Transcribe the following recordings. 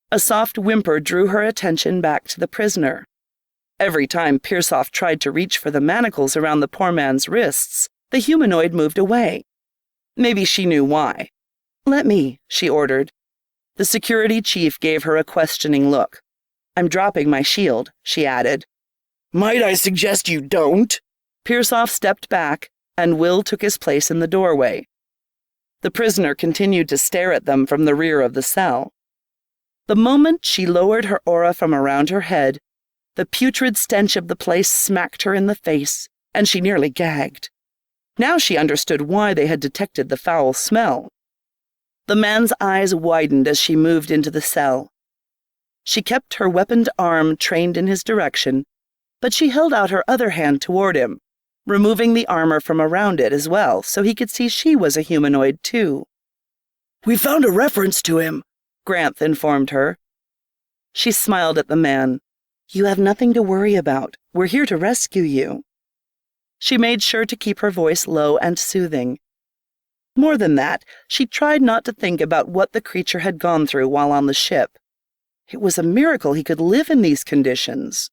A soft whimper drew her attention back to the prisoner. Every time Pearsoff tried to reach for the manacles around the poor man's wrists, the humanoid moved away. Maybe she knew why. "Let me," she ordered. The security chief gave her a questioning look. "I'm dropping my shield," she added. "Might I suggest you don't?" Pearsoff stepped back, and Will took his place in the doorway. The prisoner continued to stare at them from the rear of the cell. The moment she lowered her aura from around her head, the putrid stench of the place smacked her in the face, and she nearly gagged. Now she understood why they had detected the foul smell. The man's eyes widened as she moved into the cell. She kept her weaponed arm trained in his direction, but she held out her other hand toward him, removing the armor from around it as well so he could see she was a humanoid too. "We found a reference to him," Granth informed her. She smiled at the man. "You have nothing to worry about. We're here to rescue you." She made sure to keep her voice low and soothing. More than that, she tried not to think about what the creature had gone through while on the ship. It was a miracle he could live in these conditions.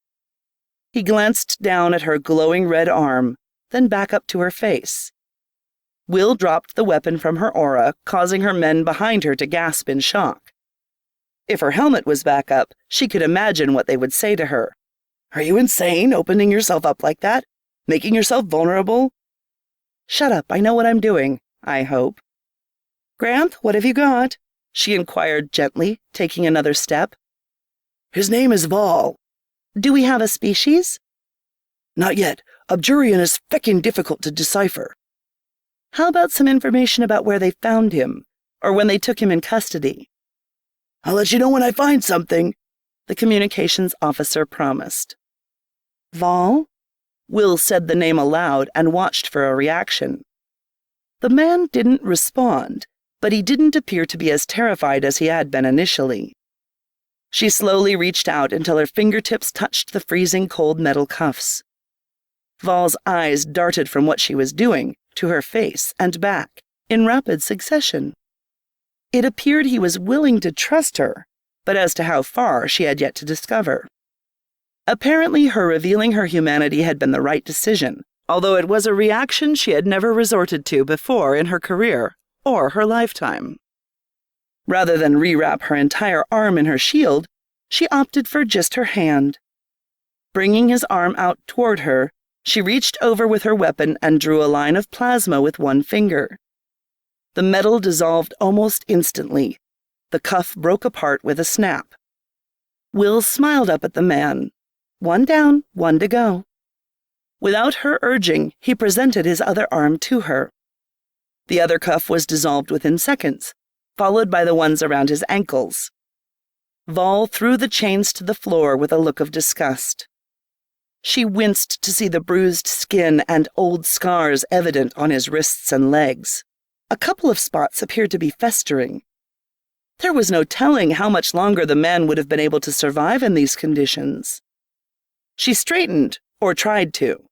He glanced down at her glowing red arm, then back up to her face. Will dropped the weapon from her aura, causing her men behind her to gasp in shock. If her helmet was back up, she could imagine what they would say to her. "Are you insane, opening yourself up like that? Making yourself vulnerable?" "Shut up, I know what I'm doing, I hope." "Granth, what have you got?" she inquired gently, taking another step. "His name is VALL." "Do we have a species?" "Not yet. Abjurian is feckin' difficult to decipher." "How about some information about where they found him, or when they took him in custody?" "I'll let you know when I find something," the communications officer promised. "VALL?" Will said the name aloud and watched for a reaction. The man didn't respond, but he didn't appear to be as terrified as he had been initially. She slowly reached out until her fingertips touched the freezing cold metal cuffs. VALL'S eyes darted from what she was doing to her face and back, in rapid succession. It appeared he was willing to trust her, but as to how far she had yet to discover. Apparently her revealing her humanity had been the right decision, although it was a reaction she had never resorted to before in her career or her lifetime. Rather than rewrap her entire arm in her shield, she opted for just her hand. Bringing his arm out toward her, she reached over with her weapon and drew a line of plasma with one finger. The metal dissolved almost instantly. The cuff broke apart with a snap. Will smiled up at the man. One down, one to go. Without her urging, he presented his other arm to her. The other cuff was dissolved within seconds, followed by the ones around his ankles. VALL threw the chains to the floor with a look of disgust. She winced to see the bruised skin and old scars evident on his wrists and legs. A couple of spots appeared to be festering. There was no telling how much longer the man would have been able to survive in these conditions. She straightened, or tried to.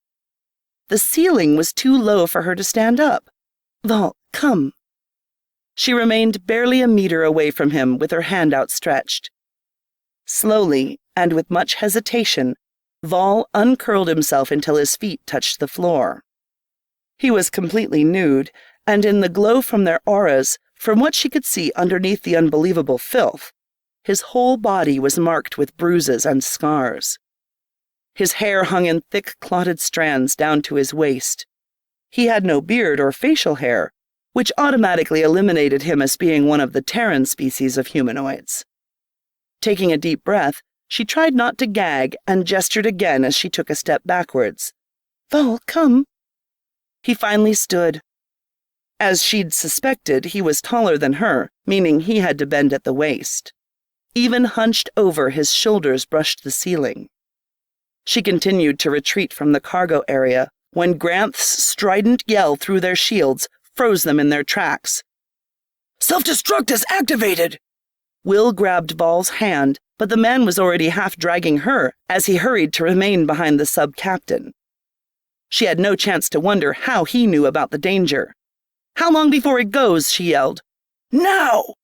The ceiling was too low for her to stand up. "VALL, come." She remained barely a meter away from him with her hand outstretched. Slowly, and with much hesitation, VALL uncurled himself until his feet touched the floor. He was completely nude, and in the glow from their auras, from what she could see underneath the unbelievable filth, his whole body was marked with bruises and scars. His hair hung in thick, clotted strands down to his waist. He had no beard or facial hair, which automatically eliminated him as being one of the Terran species of humanoids. Taking a deep breath, she tried not to gag and gestured again as she took a step backwards. "VALL, come." He finally stood. As she'd suspected, he was taller than her, meaning he had to bend at the waist. Even hunched over, his shoulders brushed the ceiling. She continued to retreat from the cargo area when Granth's strident yell through their shields froze them in their tracks. "Self-destruct is activated!" Will grabbed VALL'S hand, but the man was already half dragging her as he hurried to remain behind the sub-captain. She had no chance to wonder how he knew about the danger. "How long before it goes?" she yelled. "Now!"